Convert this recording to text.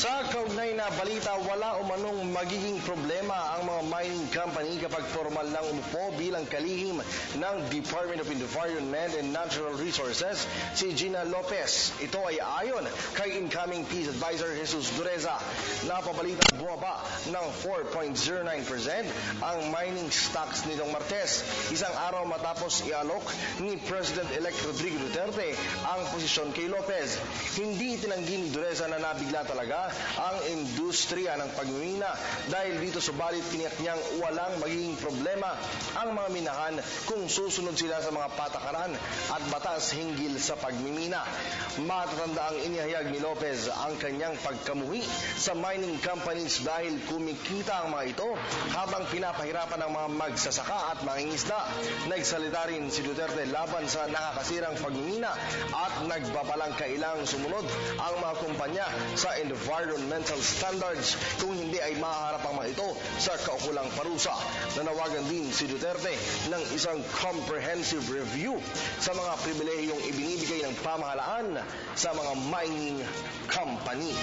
Sa kaugnay na balita, wala umanong magiging problema ang mga mining company kapag formal lang umupo bilang kalihim ng Department of Environment and Natural Resources si Gina Lopez. Ito ay ayon kay incoming Peace Advisor Jesus Dureza. Napabalita bumaba ng 4.09% ang mining stocks nitong Martes, isang araw matapos ialok ni President-elect Rodrigo Duterte ang posisyon kay Lopez. Hindi itinanggi ni Dureza na nabigla talaga ang industriya ng pagmimina dahil dito subalit tiniyak niyang walang magiging problema ang mga minahan kung susunod sila sa mga patakaran at batas hinggil sa pagmimina. Matatanda ang inihayag ni Lopez ang kanyang pagkamuhi sa mining companies dahil kumikita ang mga ito habang pinapahirapan ang mga magsasaka at mangingisda. Nagsalita rin si Duterte laban sa nakakasirang pagmimina at nagbabalang kailang sumunod ang mga kumpanya sa environmental standards kung hindi ay mahaharap ang mga ito sa kaukulang parusa. Nanawagan din si Duterte ng isang comprehensive review sa mga pribilehiyong ibinibigay ng pamahalaan sa mga mining company.